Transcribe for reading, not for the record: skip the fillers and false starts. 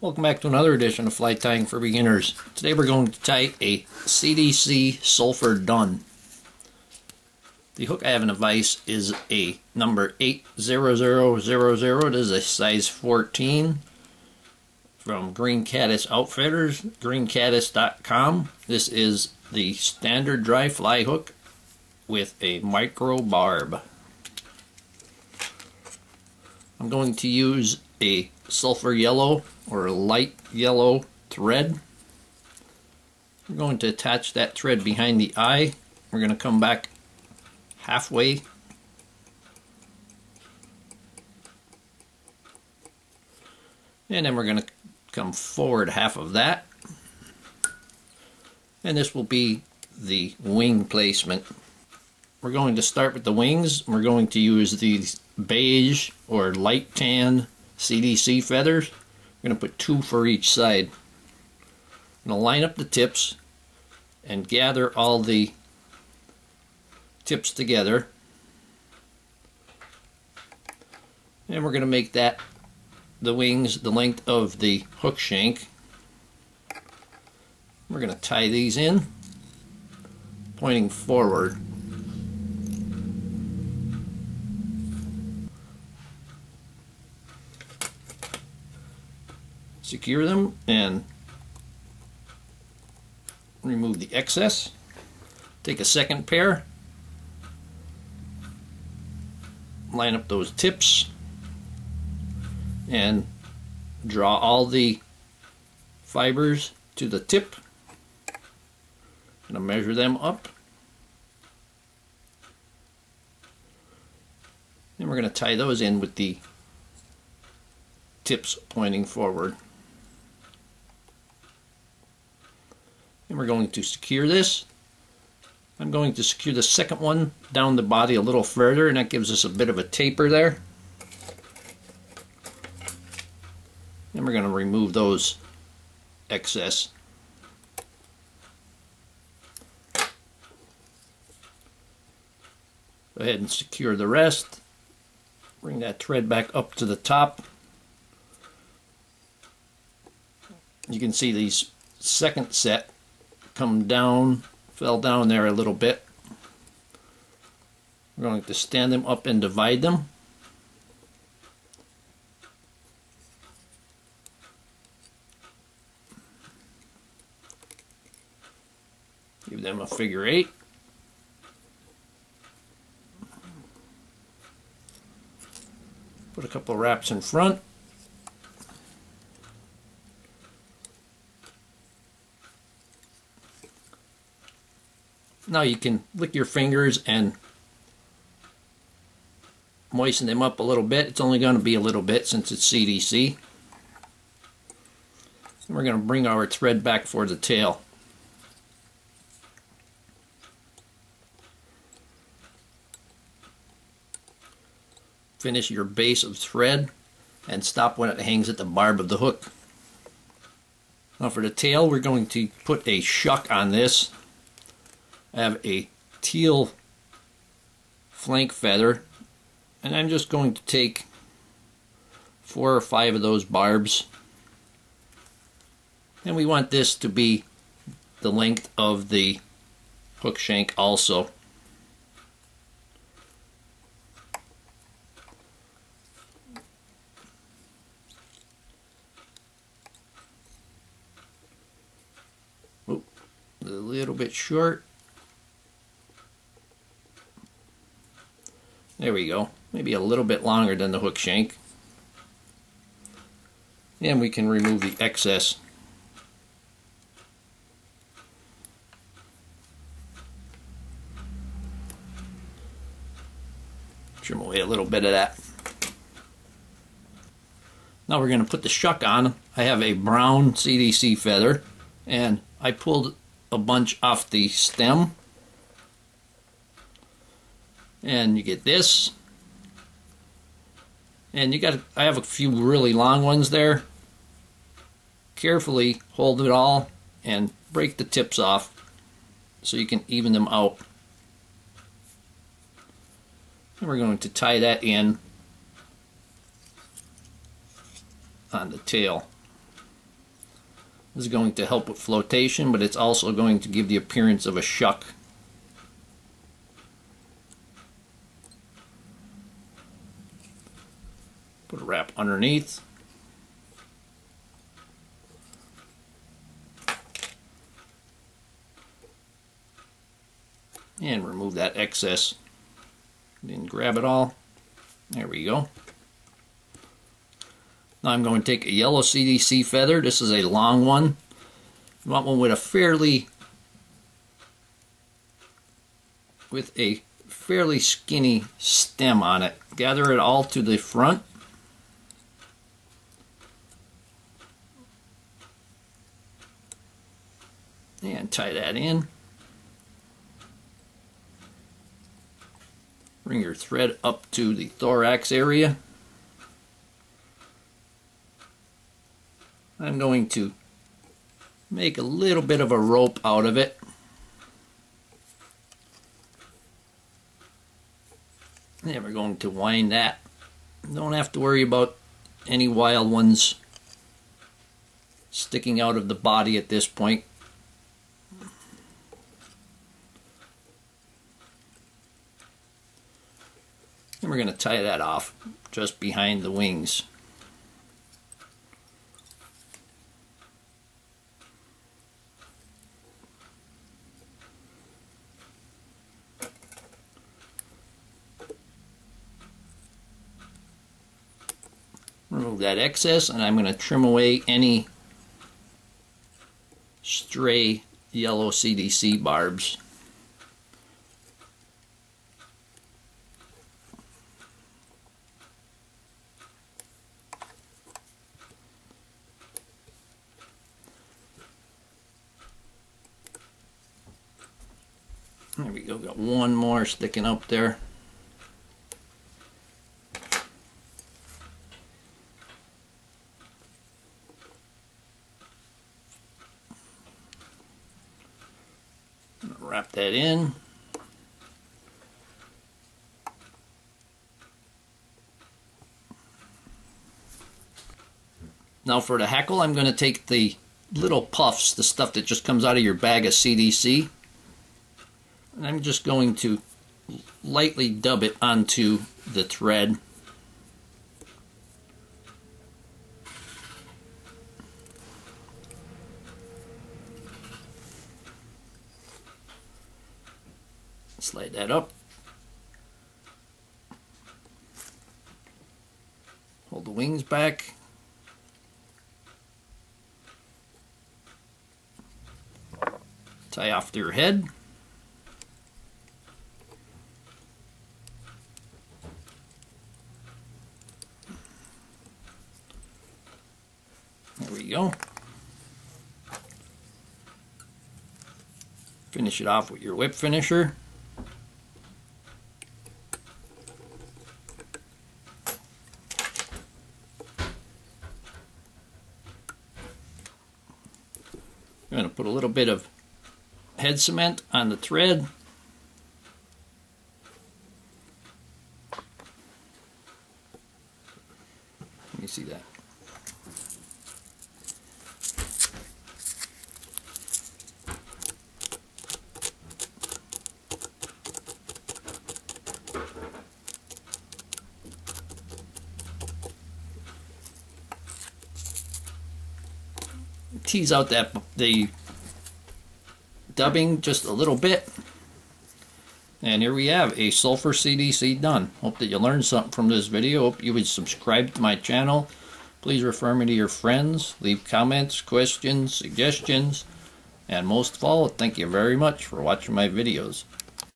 Welcome back to another edition of Fly Tying for Beginners. Today we're going to tie a CDC Sulfur Dun. The hook I have in the vise is a number 80000. It is a size 14 from Green Caddis Outfitters, greencaddis.com. This is the standard dry fly hook with a micro barb. I'm going to use a sulfur yellow or light yellow thread. We're going to attach that thread behind the eye. We're going to come back halfway and then we're going to come forward half of that, and this will be the wing placement. We're going to start with the wings. We're going to use these beige or light tan CDC feathers. I'm going to put 2 for each side. I'm going to line up the tips and gather all the tips together, and we're going to make that the wings the length of the hook shank. We're going to tie these in pointing forward. Secure them and remove the excess. Take a second pair, line up those tips, and draw all the fibers to the tip. I'm going to measure them up, and we're going to tie those in with the tips pointing forward. And we're going to secure this. I'm going to secure the second one down the body a little further, and that gives us a bit of a taper there. And we're going to remove those excess. Go ahead and secure the rest. Bring that thread back up to the top. You can see these second set come down, fell down there a little bit. We're going to stand them up and divide them. Give them a figure 8. Put a couple of wraps in front. Now you can lick your fingers and moisten them up a little bit. It's only going to be a little bit since it's CDC. And we're going to bring our thread back for the tail. Finish your base of thread and stop when it hangs at the barb of the hook. Now for the tail, we're going to put a shuck on this. I have a teal flank feather, and I'm just going to take 4 or 5 of those barbs, and we want this to be the length of the hook shank also. Oh, a little bit short. There we go. Maybe a little bit longer than the hook shank. And we can remove the excess. Trim away a little bit of that. Now we're going to put the shuck on. I have a brown CDC feather, and I pulled a bunch off the stem. And you get this, and I have a few really long ones there. Carefully hold it all and break the tips off so you can even them out. And we're going to tie that in on the tail. This is going to help with flotation, but it's also going to give the appearance of a shuck. Put a wrap underneath. And remove that excess. Then grab it all. There we go. Now I'm going to take a yellow CDC feather. This is a long one. You want one with a fairly skinny stem on it. Gather it all to the front. And tie that in. Bring your thread up to the thorax area. I'm going to make a little bit of a rope out of it. And we're going to wind that. Don't have to worry about any wild ones sticking out of the body at this point. And we're going to tie that off just behind the wings. Remove that excess, and I'm going to trim away any stray yellow CDC barbs. There we go, got one more sticking up there. Wrap that in. Now for the hackle, I'm going to take the little puffs, the stuff that just comes out of your bag of CDC, and I'm just going to lightly dub it onto the thread. Slide that up. Hold the wings back. Tie off your head. There we go. Finish it off with your whip finisher. I'm going to put a little bit of head cement on the thread. Let me see that. Tease out the dubbing just a little bit, and here we have a sulfur CDC done. Hope that you learned something from this video. Hope you would subscribe to my channel. Please refer me to your friends, leave comments, questions, suggestions, and most of all, thank you very much for watching my videos.